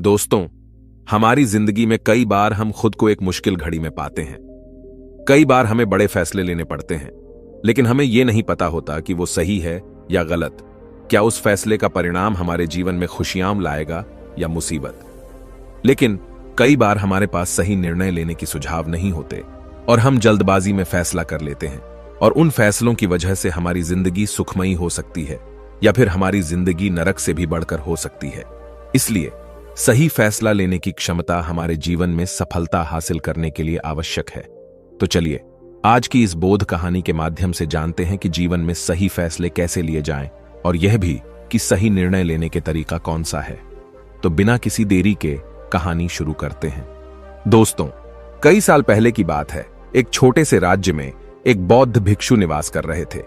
दोस्तों, हमारी जिंदगी में कई बार हम खुद को एक मुश्किल घड़ी में पाते हैं। कई बार हमें बड़े फैसले लेने पड़ते हैं, लेकिन हमें यह नहीं पता होता कि वो सही है या गलत। क्या उस फैसले का परिणाम हमारे जीवन में खुशियां लाएगा या मुसीबत। लेकिन कई बार हमारे पास सही निर्णय लेने की सुझाव नहीं होते और हम जल्दबाजी में फैसला कर लेते हैं, और उन फैसलों की वजह से हमारी जिंदगी सुखमयी हो सकती है या फिर हमारी जिंदगी नरक से भी बढ़कर हो सकती है। इसलिए सही फैसला लेने की क्षमता हमारे जीवन में सफलता हासिल करने के लिए आवश्यक है। तो चलिए आज की इस बोध कहानी के माध्यम से जानते हैं कि जीवन में सही फैसले कैसे लिए जाएं, और यह भी कि सही निर्णय लेने के तरीका कौन सा है। तो बिना किसी देरी के कहानी शुरू करते हैं। दोस्तों, कई साल पहले की बात है। एक छोटे से राज्य में एक बौद्ध भिक्षु निवास कर रहे थे,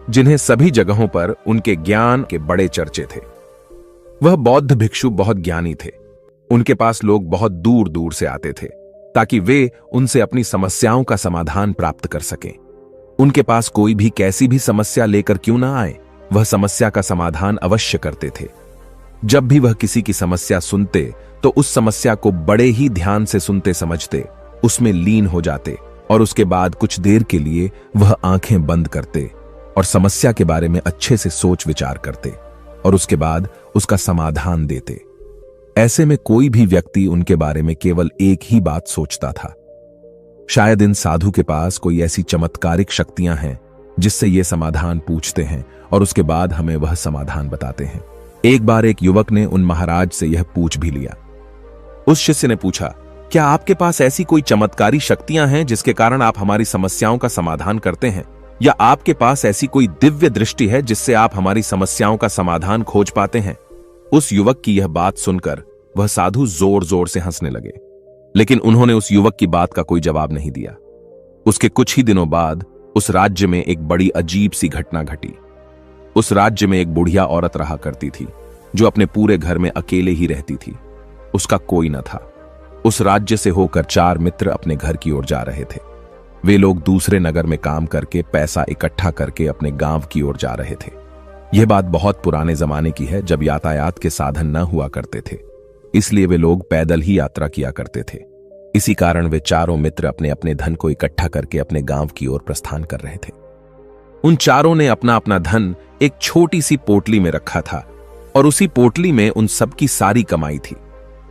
जिन्हें सभी जगहों पर उनके ज्ञान के बड़े चर्चे थे। वह बौद्ध भिक्षु बहुत ज्ञानी थे। उनके पास लोग बहुत दूर दूर से आते थे ताकि वे उनसे अपनी समस्याओं का समाधान प्राप्त कर सकें। उनके पास कोई भी कैसी भी समस्या लेकर क्यों ना आए, वह समस्या का समाधान अवश्य करते थे। जब भी वह किसी की समस्या सुनते तो उस समस्या को बड़े ही ध्यान से सुनते समझते, उसमें लीन हो जाते और उसके बाद कुछ देर के लिए वह आंखें बंद करते और समस्या के बारे में अच्छे से सोच विचार करते और उसके बाद उसका समाधान देते। ऐसे में कोई भी व्यक्ति उनके बारे में केवल एक ही बात सोचता था, शायद इन साधु के पास कोई ऐसी चमत्कारिक शक्तियां हैं जिससे ये समाधान पूछते हैं और उसके बाद हमें वह समाधान बताते हैं। एक बार एक युवक ने उन महाराज से यह पूछ भी लिया। उस शिष्य ने पूछा, क्या आपके पास ऐसी कोई चमत्कारी शक्तियां हैं जिसके कारण आप हमारी समस्याओं का समाधान करते हैं, या आपके पास ऐसी कोई दिव्य दृष्टि है जिससे आप हमारी समस्याओं का समाधान खोज पाते हैं। उस युवक की यह बात सुनकर वह साधु जोर जोर से हंसने लगे, लेकिन उन्होंने उस युवक की बात का कोई जवाब नहीं दिया। उसके कुछ ही दिनों बाद उस राज्य में एक बड़ी अजीब सी घटना घटी। उस राज्य में एक बुढ़िया औरत रहा करती थी, जो अपने पूरे घर में अकेले ही रहती थी। उसका कोई न था। उस राज्य से होकर 4 मित्र अपने घर की ओर जा रहे थे। वे लोग दूसरे नगर में काम करके पैसा इकट्ठा करके अपने गांव की ओर जा रहे थे। यह बात बहुत पुराने जमाने की है, जब यातायात के साधन न हुआ करते थे, इसलिए वे लोग पैदल ही यात्रा किया करते थे। इसी कारण वे चारों मित्र अपने अपने धन को इकट्ठा करके अपने गांव की ओर प्रस्थान कर रहे थे। उन चारों ने अपना अपना धन एक छोटी सी पोटली में रखा था और उसी पोटली में उन सबकी सारी कमाई थी।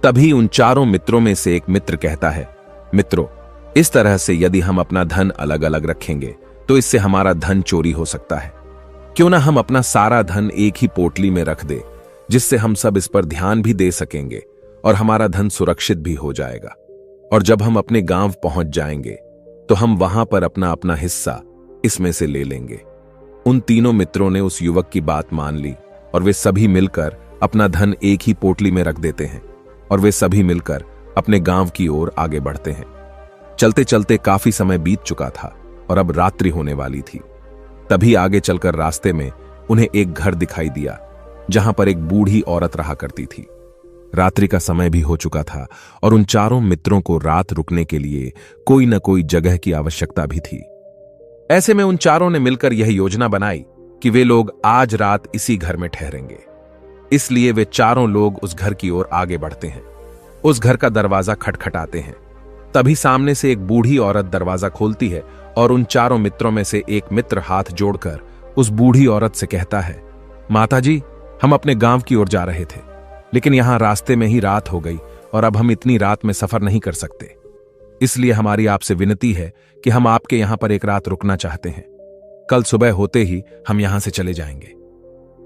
तभी उन चारों मित्रों में से एक मित्र कहता है, मित्रों, इस तरह से यदि हम अपना धन अलग अलग रखेंगे तो इससे हमारा धन चोरी हो सकता है। क्यों ना हम अपना सारा धन एक ही पोटली में रख दे, जिससे हम सब इस पर ध्यान भी दे सकेंगे और हमारा धन सुरक्षित भी हो जाएगा। और जब हम अपने गांव पहुंच जाएंगे तो हम वहां पर अपना अपना हिस्सा इसमें से ले लेंगे। उन तीनों मित्रों ने उस युवक की बात मान ली और वे सभी मिलकर अपना धन एक ही पोटली में रख देते हैं और वे सभी मिलकर अपने गांव की ओर आगे बढ़ते हैं। चलते चलते काफी समय बीत चुका था और अब रात्रि होने वाली थी। तभी आगे चलकर रास्ते में उन्हें एक घर दिखाई दिया, जहां पर एक बूढ़ी औरत रहा करती थी। रात्रि का समय भी हो चुका था और उन चारों मित्रों को रात रुकने के लिए कोई न कोई जगह की आवश्यकता भी थी। ऐसे में उन चारों ने मिलकर यह योजना बनाई कि वे लोग आज रात इसी घर में ठहरेंगे। इसलिए वे चारों लोग उस घर की ओर आगे बढ़ते हैं। उस घर का दरवाजा खटखटाते हैं। तभी सामने से एक बूढ़ी औरत दरवाजा खोलती है और उन चारों मित्रों में से एक मित्र हाथ जोड़कर उस बूढ़ी औरत से कहता है, माताजी, हम अपने गांव की ओर जा रहे थे, लेकिन यहां रास्ते में ही रात हो गई और अब हम इतनी रात में सफर नहीं कर सकते। इसलिए हमारी आपसे विनती है कि हम आपके यहां पर एक रात रुकना चाहते हैं। कल सुबह होते ही हम यहां से चले जाएंगे।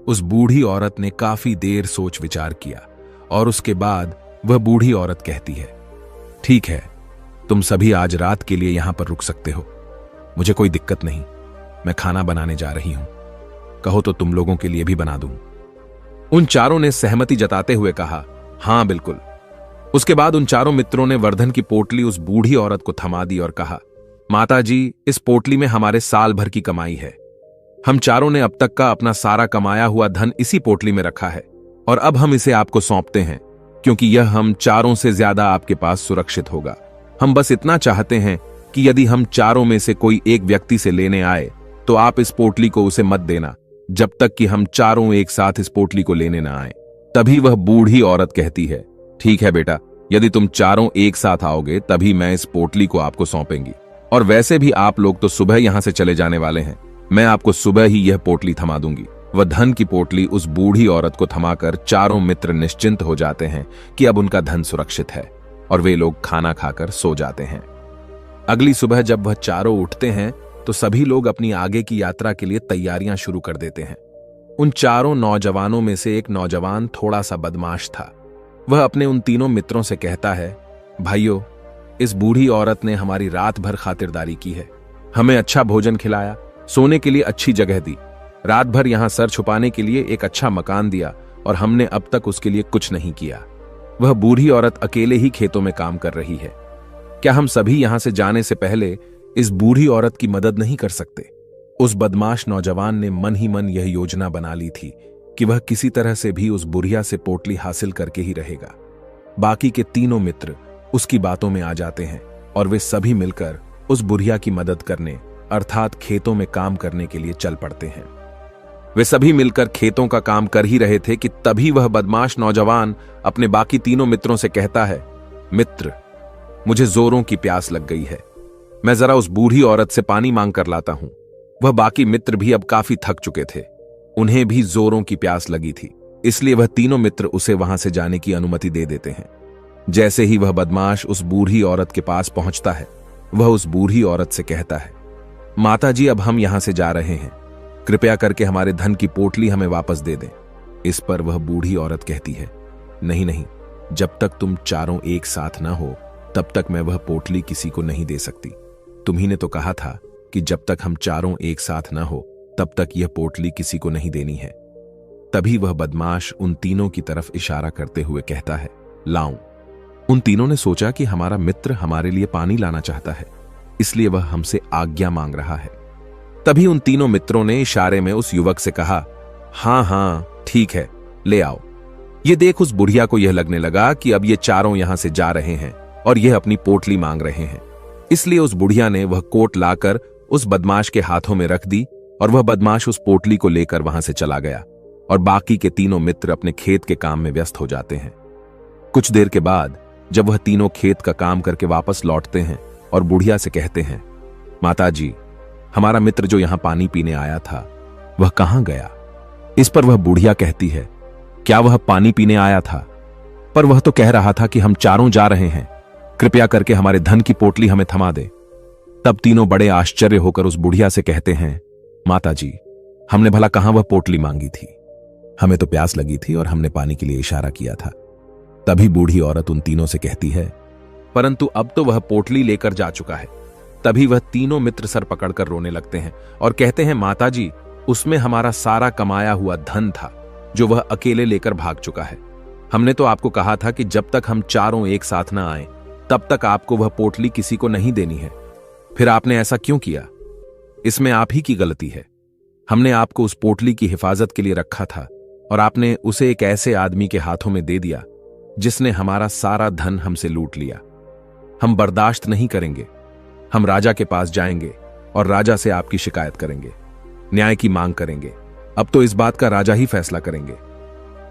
उस बूढ़ी औरत ने काफी देर सोच विचार किया और उसके बाद वह बूढ़ी औरत कहती है, ठीक है, तुम सभी आज रात के लिए यहां पर रुक सकते हो। मुझे कोई दिक्कत नहीं, मैं खाना बनाने जा रही हूं। कहो तो तुम लोगों के लिए भी बना दूं। उन चारों ने सहमति जताते हुए कहा, हां बिल्कुल। उसके बाद उन चारों मित्रों ने वर्धन की पोटली उस बूढ़ी औरत को थमा दी और कहा, माताजी, इस पोटली में हमारे साल भर की कमाई है। हम चारों ने अब तक का अपना सारा कमाया हुआ धन इसी पोटली में रखा है और अब हम इसे आपको सौंपते हैं, क्योंकि यह हम चारों से ज्यादा आपके पास सुरक्षित होगा। हम बस इतना चाहते हैं कि यदि हम चारों में से कोई एक व्यक्ति से लेने आए तो आप इस पोटली को उसे मत देना, जब तक कि हम चारों एक साथ इस पोटली को लेने ना आए। तभी वह बूढ़ी औरत कहती है, ठीक है बेटा, यदि तुम चारों एक साथ आओगे तभी मैं इस पोटली को आपको सौंपेंगी। और वैसे भी आप लोग तो सुबह यहां से चले जाने वाले हैं, मैं आपको सुबह ही यह पोटली थमा दूंगी। वह धन की पोटली उस बूढ़ी औरत को थमाकर चारों मित्र निश्चिंत हो जाते हैं कि अब उनका धन सुरक्षित है, और वे लोग खाना खाकर सो जाते हैं। अगली सुबह जब वह चारों उठते हैं तो सभी लोग अपनी आगे की यात्रा के लिए तैयारियां शुरू कर देते हैं। उन चारों नौजवानों में से एक नौजवान थोड़ा सा बदमाश था। वह अपने उन तीनों मित्रों से कहता है, भाइयों, इस बूढ़ी औरत ने हमारी रात भर खातिरदारी की है, हमें अच्छा भोजन खिलाया, सोने के लिए अच्छी जगह दी, रात भर यहां सर छुपाने के लिए एक अच्छा मकान दिया, और हमने अब तक उसके लिए कुछ नहीं किया। वह बूढ़ी औरत अकेले ही खेतों में काम कर रही है। क्या हम सभी यहां से जाने से पहले इस बूढ़ी औरत की मदद नहीं कर सकते? उस बदमाश नौजवान ने मन ही मन यह योजना बना ली थी कि वह किसी तरह से भी उस बुढ़िया से पोटली हासिल करके ही रहेगा। बाकी के तीनों मित्र उसकी बातों में आ जाते हैं और वे सभी मिलकर उस बुढ़िया की मदद करने अर्थात खेतों में काम करने के लिए चल पड़ते हैं। वे सभी मिलकर खेतों का काम कर ही रहे थे कि तभी वह बदमाश नौजवान अपने बाकी तीनों मित्रों से कहता है, मित्र, मुझे जोरों की प्यास लग गई है, मैं जरा उस बूढ़ी औरत से पानी मांग कर लाता हूं। वह बाकी मित्र भी अब काफी थक चुके थे, उन्हें भी जोरों की प्यास लगी थी, इसलिए वह तीनों मित्र उसे वहां से जाने की अनुमति दे देते हैं। जैसे ही वह बदमाश उस बूढ़ी औरत के पास पहुंचता है, वह उस बूढ़ी औरत से कहता है, माताजी, अब हम यहां से जा रहे हैं, कृपया करके हमारे धन की पोटली हमें वापस दे दें। इस पर वह बूढ़ी औरत कहती है, नहीं नहीं, जब तक तुम चारों एक साथ ना हो तब तक मैं वह पोटली किसी को नहीं दे सकती। तुम्ही ने तो कहा था कि जब तक हम चारों एक साथ ना हो तब तक यह पोटली किसी को नहीं देनी है। तभी वह बदमाश उन तीनों की तरफ इशारा करते हुए कहता है, लाऊं। उन तीनों ने सोचा कि हमारा मित्र हमारे लिए पानी लाना चाहता है, इसलिए वह हमसे आज्ञा मांग रहा है। तभी उन तीनों मित्रों ने इशारे में उस युवक से कहा, हां हां ठीक है, ले आओ। ये देख उस बुढ़िया को यह लगने लगा कि अब ये चारों यहां से जा रहे हैं और यह अपनी पोटली मांग रहे हैं, इसलिए उस बुढ़िया ने वह कोट लाकर उस बदमाश के हाथों में रख दी और वह बदमाश उस पोटली को लेकर वहां से चला गया और बाकी के तीनों मित्र अपने खेत के काम में व्यस्त हो जाते हैं। कुछ देर के बाद जब वह तीनों खेत का काम करके वापस लौटते हैं और बुढ़िया से कहते हैं, माताजी, हमारा मित्र जो यहां पानी पीने आया था वह कहां गया? इस पर वह बुढ़िया कहती है, क्या वह पानी पीने आया था? पर वह तो कह रहा था कि हम चारों जा रहे हैं, कृपया करके हमारे धन की पोटली हमें थमा दे। तब तीनों बड़े आश्चर्य होकर उस बुढ़िया से कहते हैं, माताजी, हमने भला कहां वह पोटली मांगी थी, हमें तो प्यास लगी थी और हमने पानी के लिए इशारा किया था। तभी बूढ़ी औरत उन तीनों से कहती है, परंतु अब तो वह पोटली लेकर जा चुका है। तभी वह तीनों मित्र सर पकड़कर रोने लगते हैं और कहते हैं, माताजी, उसमें हमारा सारा कमाया हुआ धन था जो वह अकेले लेकर भाग चुका है। हमने तो आपको कहा था कि जब तक हम चारों एक साथ ना आए तब तक आपको वह पोटली किसी को नहीं देनी है, फिर आपने ऐसा क्यों किया? इसमें आप ही की गलती है। हमने आपको उस पोटली की हिफाजत के लिए रखा था और आपने उसे एक ऐसे आदमी के हाथों में दे दिया जिसने हमारा सारा धन हमसे लूट लिया। हम बर्दाश्त नहीं करेंगे, हम राजा के पास जाएंगे और राजा से आपकी शिकायत करेंगे, न्याय की मांग करेंगे। अब तो इस बात का राजा ही फैसला करेंगे।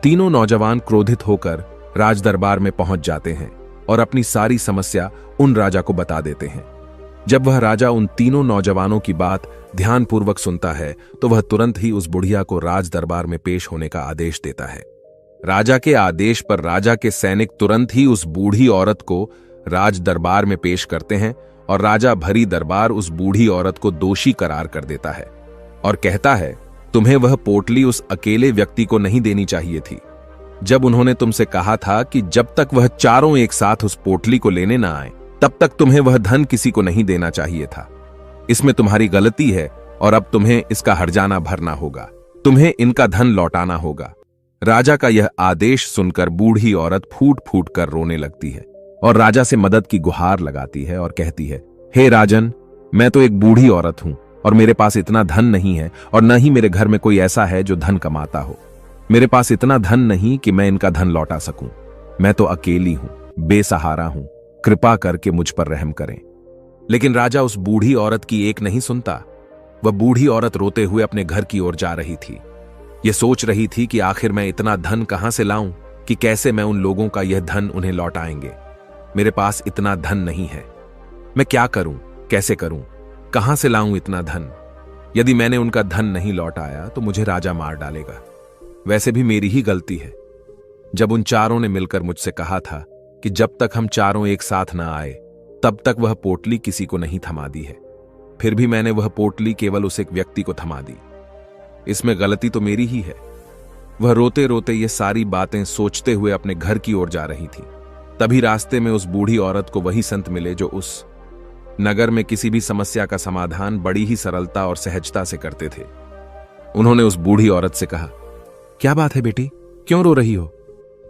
तीनों नौजवान क्रोधित होकर राज दरबार में पहुंच जाते हैं और अपनी सारी समस्या उन राजा को बता देते हैं। जब वह राजा उन तीनों नौजवानों की बात ध्यानपूर्वक सुनता है तो वह तुरंत ही उस बुढ़िया को राज दरबार में पेश होने का आदेश देता है। राजा के आदेश पर राजा के सैनिक तुरंत ही उस बूढ़ी औरत को राज दरबार में पेश करते हैं और राजा भरी दरबार उस बूढ़ी औरत को दोषी करार कर देता है और कहता है, तुम्हें वह पोटली उस अकेले व्यक्ति को नहीं देनी चाहिए थी। जब उन्होंने तुमसे कहा था कि जब तक वह चारों एक साथ उस पोटली को लेने ना आए तब तक तुम्हें वह धन किसी को नहीं देना चाहिए था। इसमें तुम्हारी गलती है और अब तुम्हें इसका हर्जाना भरना होगा, तुम्हें इनका धन लौटाना होगा। राजा का यह आदेश सुनकर बूढ़ी औरत फूट फूट कर रोने लगती है और राजा से मदद की गुहार लगाती है और कहती है, हे राजन, मैं तो एक बूढ़ी औरत हूं और मेरे पास इतना धन नहीं है और न ही मेरे घर में कोई ऐसा है जो धन कमाता हो। मेरे पास इतना धन नहीं कि मैं इनका धन लौटा सकूं। मैं तो अकेली हूं, बेसहारा हूं, कृपा करके मुझ पर रहम करें। लेकिन राजा उस बूढ़ी औरत की एक नहीं सुनता। वह बूढ़ी औरत रोते हुए अपने घर की ओर जा रही थी। यह सोच रही थी कि आखिर मैं इतना धन कहां से लाऊं कि कैसे मैं उन लोगों का यह धन उन्हें लौटाएंगे। मेरे पास इतना धन नहीं है। मैं क्या करूं, कैसे करूं, कहां से लाऊं इतना धन? यदि मैंने उनका धन नहीं लौटाया तो मुझे राजा मार डालेगा। वैसे भी मेरी ही गलती है। जब उन चारों ने मिलकर मुझसे कहा था कि जब तक हम चारों एक साथ ना आए तब तक वह पोटली किसी को नहीं थमा दी है, फिर भी मैंने वह पोटली केवल उस एक व्यक्ति को थमा दी। इसमें गलती तो मेरी ही है। वह रोते रोते ये सारी बातें सोचते हुए अपने घर की ओर जा रही थी। तभी रास्ते में उस बूढ़ी औरत को वही संत मिले जो उस नगर में किसी भी समस्या का समाधान बड़ी ही सरलता और सहजता से करते थे। उन्होंने उस बूढ़ी औरत से कहा, क्या बात है बेटी, क्यों रो रही हो?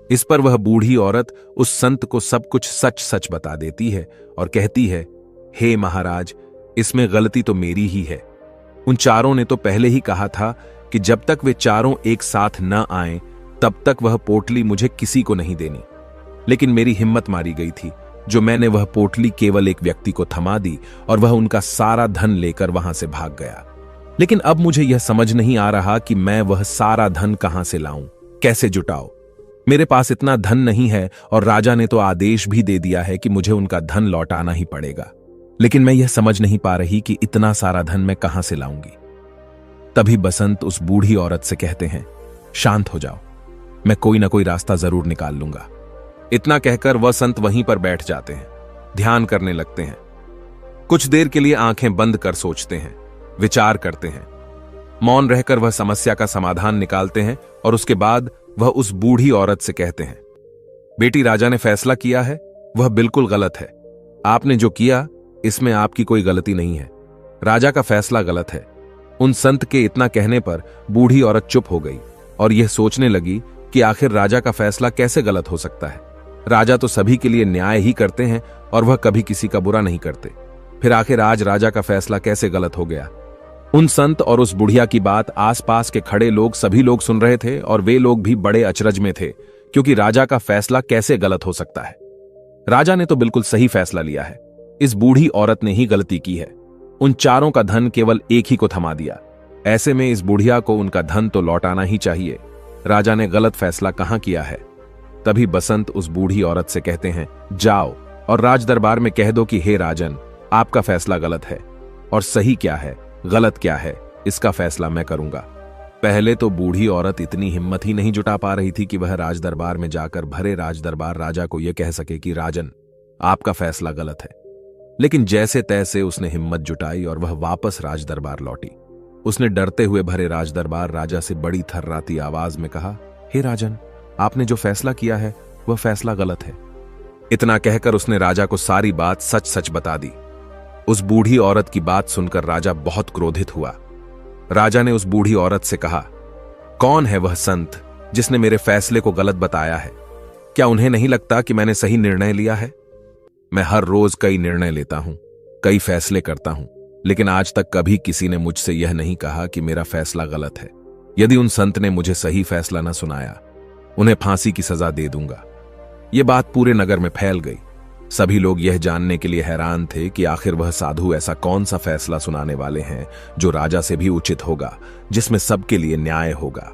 इस पर वह बूढ़ी औरत उस संत को सब कुछ सच सच बता देती है और कहती है, हे महाराज, इसमें गलती तो मेरी ही है। उन चारों ने तो पहले ही कहा था कि जब तक वे चारों एक साथ न आएं तब तक वह पोटली मुझे किसी को नहीं देनी। लेकिन मेरी हिम्मत मारी गई थी जो मैंने वह पोटली केवल एक व्यक्ति को थमा दी और वह उनका सारा धन लेकर वहां से भाग गया। लेकिन अब मुझे यह समझ नहीं आ रहा कि मैं वह सारा धन कहां से लाऊं, कैसे जुटाऊं। मेरे पास इतना धन नहीं है और राजा ने तो आदेश भी दे दिया है कि मुझे उनका धन लौटाना ही पड़ेगा। लेकिन मैं यह समझ नहीं पा रही कि इतना सारा धन मैं कहां से लाऊंगी। तभी बसंत उस बूढ़ी औरत से कहते हैं, शांत हो जाओ, मैं कोई ना कोई रास्ता जरूर निकाल लूंगा। इतना कहकर वह संत वहीं पर बैठ जाते हैं, ध्यान करने लगते हैं। कुछ देर के लिए आंखें बंद कर सोचते हैं, विचार करते हैं। मौन रहकर वह समस्या का समाधान निकालते हैं और उसके बाद वह उस बूढ़ी औरत से कहते हैं, बेटी, राजा ने फैसला किया है वह बिल्कुल गलत है। आपने जो किया इसमें आपकी कोई गलती नहीं है। राजा का फैसला गलत है। उन संत के इतना कहने पर बूढ़ी औरत चुप हो गई और यह सोचने लगी कि आखिर राजा का फैसला कैसे गलत हो सकता है। राजा तो सभी के लिए न्याय ही करते हैं और वह कभी किसी का बुरा नहीं करते। फिर आखिर आज राजा का फैसला कैसे गलत हो गया? उन संत और उस बुढ़िया की बात आसपास के खड़े लोग सभी लोग सुन रहे थे और वे लोग भी बड़े अचरज में थे, क्योंकि राजा का फैसला कैसे गलत हो सकता है। राजा ने तो बिल्कुल सही फैसला लिया है। इस बूढ़ी औरत ने ही गलती की है। उन चारों का धन केवल एक ही को थमा दिया। ऐसे में इस बुढ़िया को उनका धन तो लौटाना ही चाहिए। राजा ने गलत फैसला कहां किया है? तभी बसंत उस बूढ़ी औरत से कहते हैं, जाओ और राज दरबार में कह दो कि हे राजन, आपका फैसला गलत है और सही क्या है, गलत क्या है, इसका फैसला मैं करूंगा। पहले तो बूढ़ी औरत इतनी हिम्मत ही नहीं जुटा पा रही थी कि वह राज दरबार में जाकर भरे राज दरबार राजा को यह कह सके कि राजन, आपका फैसला गलत है। लेकिन जैसे तैसे उसने हिम्मत जुटाई और वह वापस राज दरबार लौटी। उसने डरते हुए भरे राज दरबार राजा से बड़ी थर्राती आवाज में कहा, हे राजन, आपने जो फैसला किया है वह फैसला गलत है। इतना कहकर उसने राजा को सारी बात सच सच बता दी। उस बूढ़ी औरत की बात सुनकर राजा बहुत क्रोधित हुआ। राजा ने उस बूढ़ी औरत से कहा, कौन है वह संत जिसने मेरे फैसले को गलत बताया है? क्या उन्हें नहीं लगता कि मैंने सही निर्णय लिया है? मैं हर रोज कई निर्णय लेता हूं, कई फैसले करता हूं, लेकिन आज तक कभी किसी ने मुझसे यह नहीं कहा कि मेरा फैसला गलत है। यदि उन संत ने मुझे सही फैसला न सुनाया, उन्हें फांसी की सजा दे दूंगा। यह बात पूरे नगर में फैल गई। सभी लोग यह जानने के लिए हैरान थे कि आखिर वह साधु ऐसा कौन सा फैसला सुनाने वाले हैं जो राजा से भी उचित होगा, जिसमें सबके लिए न्याय होगा।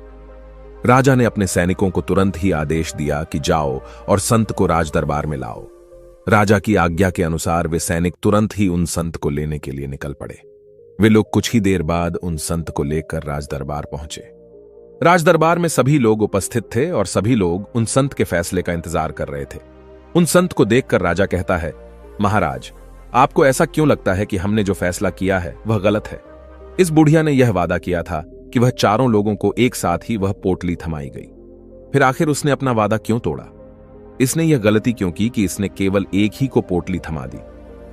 राजा ने अपने सैनिकों को तुरंत ही आदेश दिया कि जाओ और संत को राज दरबार में लाओ। राजा की आज्ञा के अनुसार वे सैनिक तुरंत ही उन संत को लेने के लिए निकल पड़े। वे लोग कुछ ही देर बाद उन संत को लेकर राज दरबार पहुंचे। राज दरबार में सभी लोग उपस्थित थे और सभी लोग उन संत के फैसले का इंतजार कर रहे थे। उन संत को देखकर राजा कहता है, महाराज, आपको ऐसा क्यों लगता है कि हमने जो फैसला किया है वह गलत है? इस बुढ़िया ने यह वादा किया था कि वह चारों लोगों को एक साथ ही वह पोटली थमाई गई। फिर आखिर उसने अपना वादा क्यों तोड़ा? इसने यह गलती क्यों की कि इसने केवल एक ही को पोटली थमा दी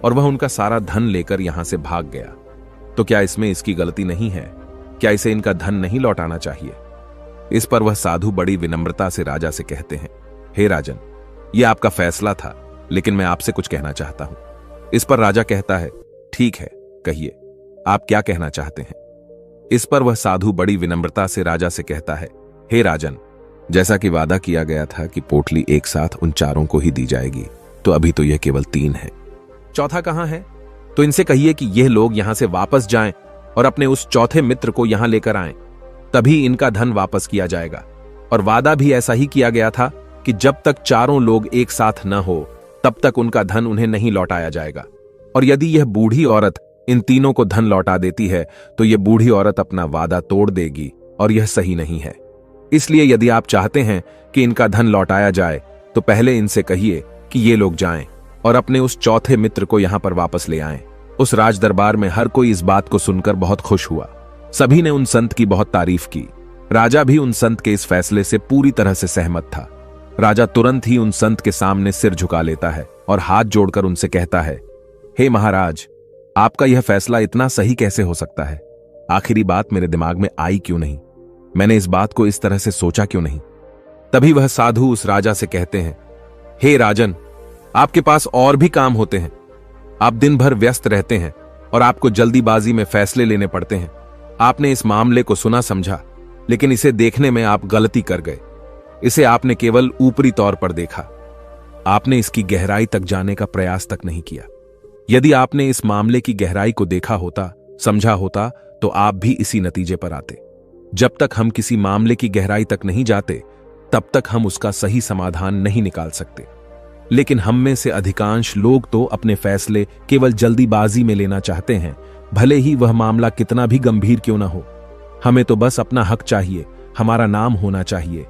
और वह उनका सारा धन लेकर यहां से भाग गया? तो क्या इसमें इसकी गलती नहीं है? क्या इसे इनका धन नहीं लौटाना चाहिए? इस पर वह साधु बड़ी विनम्रता से राजा से कहते हैं, हे राजन, यह आपका फैसला था, लेकिन मैं आपसे कुछ कहना चाहता हूं। इस पर राजा कहता है, ठीक है, कहिए, आप क्या कहना चाहते हैं? इस पर वह साधु बड़ी विनम्रता से राजा से कहता है, हे राजन, जैसा कि वादा किया गया था कि पोटली एक साथ उन चारों को ही दी जाएगी, तो अभी तो यह केवल 3 है। चौथा कहां है? तो इनसे कहिए कि यह लोग यहां से वापस जाएं और अपने उस चौथे मित्र को यहां लेकर आएं, तभी इनका धन वापस किया जाएगा। और वादा भी ऐसा ही किया गया था कि जब तक चारों लोग एक साथ न हो तब तक उनका धन उन्हें नहीं लौटाया जाएगा। और यदि यह बूढ़ी औरत इन तीनों को धन लौटा देती है तो यह बूढ़ी औरत अपना वादा तोड़ देगी और यह सही नहीं है। इसलिए यदि आप चाहते हैं कि इनका धन लौटाया जाए तो पहले इनसे कहिए कि ये लोग जाएं और अपने उस चौथे मित्र को यहां पर वापस ले आएं। उस राज दरबार में हर कोई इस बात को सुनकर बहुत खुश हुआ। सभी ने उन संत की बहुत तारीफ की। राजा भी उन संत के इस फैसले से पूरी तरह से सहमत था। राजा तुरंत ही उन संत के सामने सिर झुका लेता है और हाथ जोड़कर उनसे कहता है, हे महाराज, आपका यह फैसला इतना सही कैसे हो सकता है? आखिरी बात मेरे दिमाग में आई क्यों नहीं? मैंने इस बात को इस तरह से सोचा क्यों नहीं? तभी वह साधु उस राजा से कहते हैं, हे राजन, आपके पास और भी काम होते हैं। आप दिन भर व्यस्त रहते हैं और आपको जल्दीबाजी में फैसले लेने पड़ते हैं। आपने इस मामले को सुना समझा, लेकिन इसे देखने में आप गलती कर गए। इसे आपने केवल ऊपरी तौर पर देखा। आपने इसकी गहराई तक जाने का प्रयास तक नहीं किया। यदि आपने इस मामले की गहराई को देखा होता, समझा होता, तो आप भी इसी नतीजे पर आते। जब तक हम किसी मामले की गहराई तक नहीं जाते तब तक हम उसका सही समाधान नहीं निकाल सकते। लेकिन हम में से अधिकांश लोग तो अपने फैसले केवल जल्दीबाजी में लेना चाहते हैं, भले ही वह मामला कितना भी गंभीर क्यों ना हो। हमें तो बस अपना हक चाहिए, हमारा नाम होना चाहिए,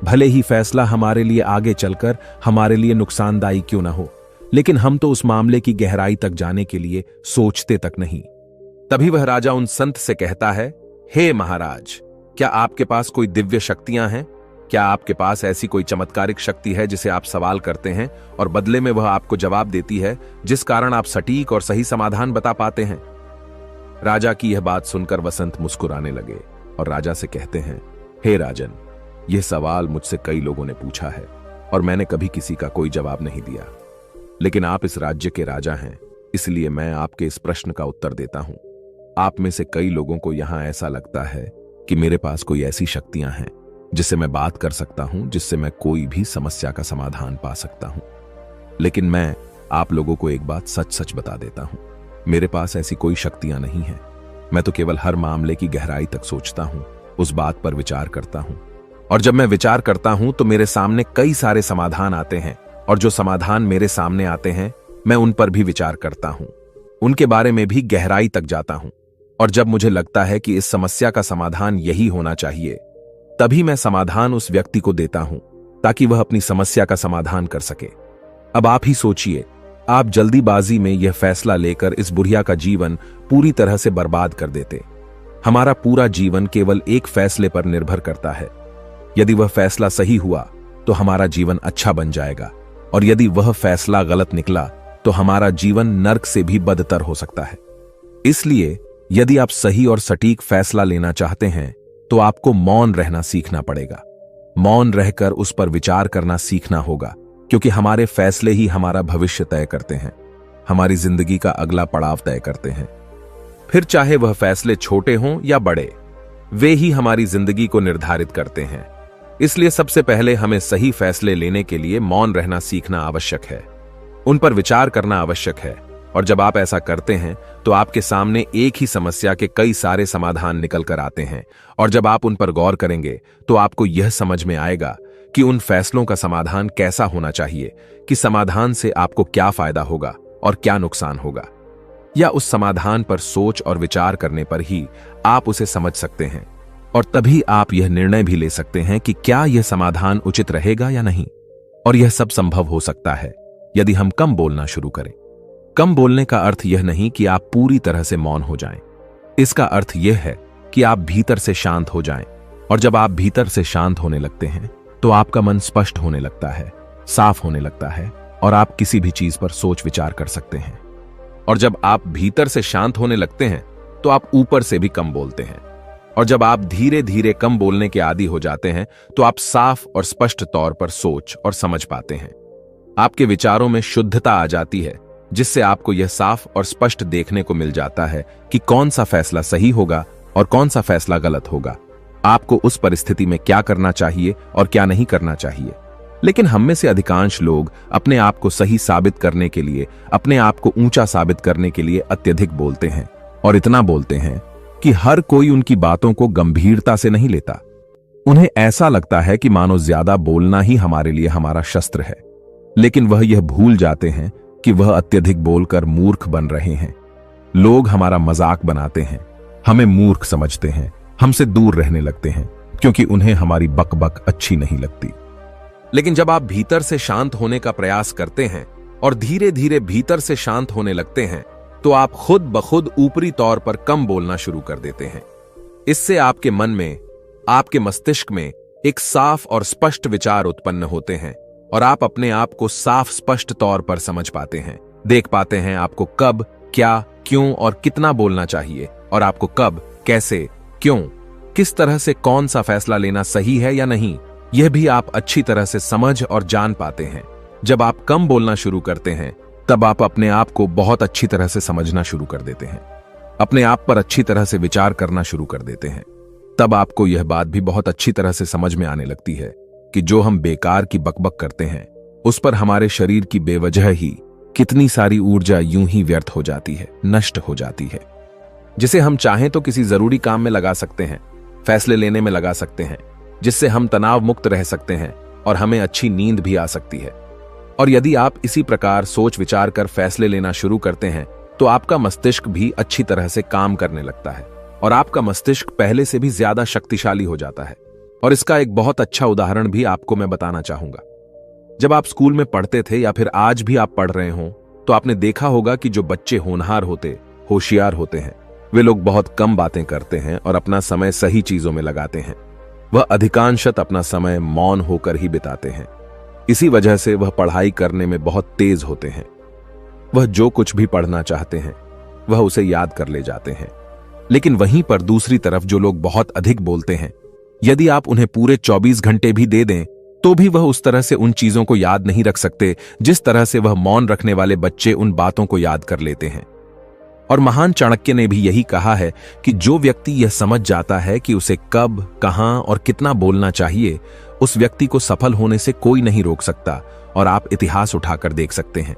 भले ही फैसला हमारे लिए आगे चलकर हमारे लिए नुकसानदायी क्यों ना हो। लेकिन हम तो उस मामले की गहराई तक जाने के लिए सोचते तक नहीं। तभी वह राजा उन संत से कहता है, हे महाराज, क्या आपके पास कोई दिव्य शक्तियां हैं? क्या आपके पास ऐसी कोई चमत्कारिक शक्ति है जिसे आप सवाल करते हैं और बदले में वह आपको जवाब देती है, जिस कारण आप सटीक और सही समाधान बता पाते हैं? राजा की यह बात सुनकर वसंत मुस्कुराने लगे और राजा से कहते हैं, हे राजन, यह सवाल मुझसे कई लोगों ने पूछा है और मैंने कभी किसी का कोई जवाब नहीं दिया। लेकिन आप इस राज्य के राजा हैं, इसलिए मैं आपके इस प्रश्न का उत्तर देता हूं। आप में से कई लोगों को यहां ऐसा लगता है कि मेरे पास कोई ऐसी शक्तियां हैं जिससे मैं बात कर सकता हूं, जिससे मैं कोई भी समस्या का समाधान पा सकता हूं। लेकिन मैं आप लोगों को एक बात सच सच बता देता हूं, मेरे पास ऐसी कोई शक्तियां नहीं हैं। मैं तो केवल हर मामले की गहराई तक सोचता हूं, उस बात पर विचार करता हूं, और जब मैं विचार करता हूं तो मेरे सामने कई सारे समाधान आते हैं, और जो समाधान मेरे सामने आते हैं मैं उन पर भी विचार करता हूं, उनके बारे में भी गहराई तक जाता हूं। और जब मुझे लगता है कि इस समस्या का समाधान यही होना चाहिए, तभी मैं समाधान उस व्यक्ति को देता हूं ताकि वह अपनी समस्या का समाधान कर सके। अब आप ही सोचिए, आप जल्दीबाजी में यह फैसला लेकर इस बुढ़िया का जीवन पूरी तरह से बर्बाद कर देते। हमारा पूरा जीवन केवल एक फैसले पर निर्भर करता है। यदि वह फैसला सही हुआ तो हमारा जीवन अच्छा बन जाएगा, और यदि वह फैसला गलत निकला तो हमारा जीवन नर्क से भी बदतर हो सकता है। इसलिए यदि आप सही और सटीक फैसला लेना चाहते हैं तो आपको मौन रहना सीखना पड़ेगा। मौन रहकर उस पर विचार करना सीखना होगा, क्योंकि हमारे फैसले ही हमारा भविष्य तय करते हैं, हमारी जिंदगी का अगला पड़ाव तय करते हैं। फिर चाहे वह फैसले छोटे हों या बड़े, वे ही हमारी जिंदगी को निर्धारित करते हैं। इसलिए सबसे पहले हमें सही फैसले लेने के लिए मौन रहना सीखना आवश्यक है, उन पर विचार करना आवश्यक है। और जब आप ऐसा करते हैं तो आपके सामने एक ही समस्या के कई सारे समाधान निकल कर आते हैं, और जब आप उन पर गौर करेंगे तो आपको यह समझ में आएगा कि उन फैसलों का समाधान कैसा होना चाहिए, कि समाधान से आपको क्या फायदा होगा और क्या नुकसान होगा। या उस समाधान पर सोच और विचार करने पर ही आप उसे समझ सकते हैं, और तभी आप यह निर्णय भी ले सकते हैं कि क्या यह समाधान उचित रहेगा या नहीं। और यह सब संभव हो सकता है यदि हम कम बोलना शुरू करें। कम बोलने का अर्थ यह नहीं कि आप पूरी तरह से मौन हो जाएं। इसका अर्थ यह है कि आप भीतर से शांत हो जाएं, और जब आप भीतर से शांत होने लगते हैं तो आपका मन स्पष्ट होने लगता है, साफ होने लगता है, और आप किसी भी चीज पर सोच विचार कर सकते हैं। और जब आप भीतर से शांत होने लगते हैं तो आप ऊपर से भी कम बोलते हैं, और जब आप धीरे धीरे कम बोलने के आदी हो जाते हैं तो आप साफ और स्पष्ट तौर पर सोच और समझ पाते हैं। आपके विचारों में शुद्धता आ जाती है, जिससे आपको यह साफ और स्पष्ट देखने को मिल जाता है कि कौन सा फैसला सही होगा और कौन सा फैसला गलत होगा। आपको उस परिस्थिति में क्या करना चाहिए और क्या नहीं करना चाहिए। लेकिन हम में से अधिकांश लोग अपने आप को सही साबित करने के लिए, अपने आप को ऊंचा साबित करने के लिए अत्यधिक बोलते हैं, और इतना बोलते हैं कि हर कोई उनकी बातों को गंभीरता से नहीं लेता। उन्हें ऐसा लगता है कि मानो ज्यादा बोलना ही हमारे लिए हमारा शस्त्र है, लेकिन वह यह भूल जाते हैं कि वह अत्यधिक बोलकर मूर्ख बन रहे हैं। लोग हमारा मजाक बनाते हैं, हमें मूर्ख समझते हैं, हमसे दूर रहने लगते हैं क्योंकि उन्हें हमारी बकबक अच्छी नहीं लगती। लेकिन जब आप भीतर से शांत होने का प्रयास करते हैं और धीरे धीरे भीतर से शांत होने लगते हैं, तो आप खुद ब खुद ऊपरी तौर पर कम बोलना शुरू कर देते हैं। इससे आपके मन में, आपके मस्तिष्क में एक साफ और स्पष्ट विचार उत्पन्न होते हैं और आप अपने आप को साफ स्पष्ट तौर पर समझ पाते हैं, देख पाते हैं आपको कब, क्या, क्यों और कितना बोलना चाहिए, और आपको कब, कैसे, क्यों, किस तरह से कौन सा फैसला लेना सही है या नहीं, यह भी आप अच्छी तरह से समझ और जान पाते हैं। जब आप कम बोलना शुरू करते हैं, तब आप अपने आप को बहुत अच्छी तरह से समझना शुरू कर देते हैं, अपने आप पर अच्छी तरह से विचार करना शुरू कर देते हैं। तब आपको यह बात भी बहुत अच्छी तरह से समझ में आने लगती है कि जो हम बेकार की बकबक करते हैं, उस पर हमारे शरीर की बेवजह ही कितनी सारी ऊर्जा यूं ही व्यर्थ हो जाती है, नष्ट हो जाती है, जिसे हम चाहें तो किसी जरूरी काम में लगा सकते हैं, फैसले लेने में लगा सकते हैं, जिससे हम तनाव मुक्त रह सकते हैं और हमें अच्छी नींद भी आ सकती है। और यदि आप इसी प्रकार सोच विचार कर फैसले लेना शुरू करते हैं, तो आपका मस्तिष्क भी अच्छी तरह से काम करने लगता है और आपका मस्तिष्क पहले से भी ज्यादा शक्तिशाली हो जाता है। और इसका एक बहुत अच्छा उदाहरण भी आपको मैं बताना चाहूंगा। जब आप स्कूल में पढ़ते थे या फिर आज भी आप पढ़ रहे हो, तो आपने देखा होगा कि जो बच्चे होनहार होते, होशियार होते हैं, वे लोग बहुत कम बातें करते हैं और अपना समय सही चीजों में लगाते हैं। वह अधिकांशतः अपना समय मौन होकर ही बिताते हैं। इसी वजह से वह पढ़ाई करने में बहुत तेज होते हैं। वह जो कुछ भी पढ़ना चाहते हैं, वह उसे याद कर ले जाते हैं। लेकिन वहीं पर दूसरी तरफ जो लोग बहुत अधिक बोलते हैं, यदि आप उन्हें पूरे 24 घंटे भी दे दें, तो भी वह उस तरह से उन चीजों को याद नहीं रख सकते जिस तरह से वह मौन रखने वाले बच्चे उन बातों को याद कर लेते हैं। और महान चाणक्य ने भी यही कहा है कि जो व्यक्ति यह समझ जाता है कि उसे कब, कहां और कितना बोलना चाहिए, उस व्यक्ति को सफल होने से कोई नहीं रोक सकता। और आप इतिहास उठाकर देख सकते हैं,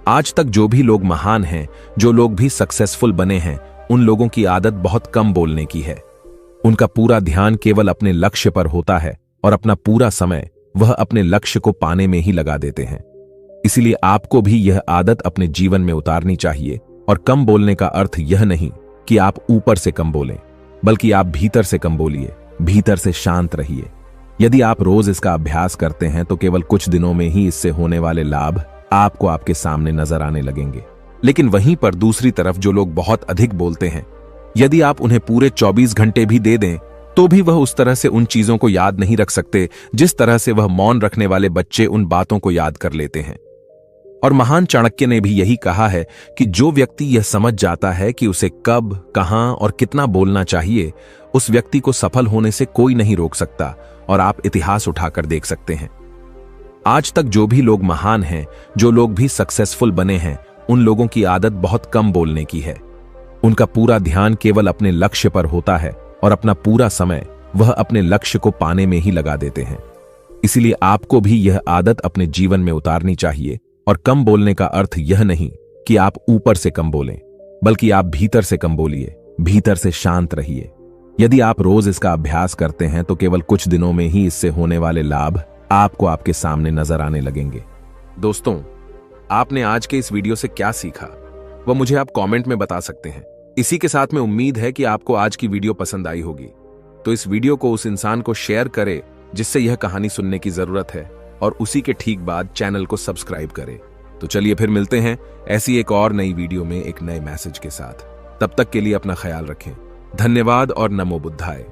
आज तक जो भी लोग महान हैं, जो लोग भी सक्सेसफुल बने हैं, उन लोगों की आदत बहुत कम बोलने की है। उनका पूरा ध्यान केवल अपने लक्ष्य पर होता है और अपना पूरा समय वह अपने लक्ष्य को पाने में ही लगा देते हैं। इसीलिए आपको भी यह आदत अपने जीवन में उतारनी चाहिए। और कम बोलने का अर्थ यह नहीं कि आप ऊपर से कम बोलें, बल्कि आप भीतर से कम बोलिए, भीतर से शांत रहिए। यदि आप रोज इसका अभ्यास करते हैं, तो केवल कुछ दिनों में ही इससे होने वाले लाभ आपको आपके सामने नजर आने लगेंगे। लेकिन वहीं पर दूसरी तरफ जो लोग बहुत अधिक बोलते हैं, यदि आप उन्हें पूरे 24 घंटे भी दे दें, तो भी वह उस तरह से उन चीजों को याद नहीं रख सकते जिस तरह से वह मौन रखने वाले बच्चे उन बातों को याद कर लेते हैं। और महान चाणक्य ने भी यही कहा है कि जो व्यक्ति यह समझ जाता है कि उसे कब, कहां और कितना बोलना चाहिए, उस व्यक्ति को सफल होने से कोई नहीं रोक सकता। और आप इतिहास उठाकर देख सकते हैं, आज तक जो भी लोग महान हैं, जो लोग भी सक्सेसफुल बने हैं, उन लोगों की आदत बहुत कम बोलने की है। उनका पूरा ध्यान केवल अपने लक्ष्य पर होता है और अपना पूरा समय वह अपने लक्ष्य को पाने में ही लगा देते हैं। इसीलिए आपको भी यह आदत अपने जीवन में उतारनी चाहिए। और कम बोलने का अर्थ यह नहीं कि आप ऊपर से कम बोलें, बल्कि आप भीतर से कम बोलिए, भीतर से शांत रहिए। यदि आप रोज इसका अभ्यास करते हैं, तो केवल कुछ दिनों में ही इससे होने वाले लाभ आपको आपके सामने नजर आने लगेंगे। दोस्तों, आपने आज के इस वीडियो से क्या सीखा, वह मुझे आप कमेंट में बता सकते हैं। इसी के साथ में उम्मीद है कि आपको आज की वीडियो पसंद आई होगी। तो इस वीडियो को उस इंसान को शेयर करें जिससे यह कहानी सुनने की जरूरत है, और उसी के ठीक बाद चैनल को सब्सक्राइब करें। तो चलिए फिर मिलते हैं ऐसी एक और नई वीडियो में एक नए मैसेज के साथ। तब तक के लिए अपना ख्याल रखें। धन्यवाद और नमो बुद्धाय।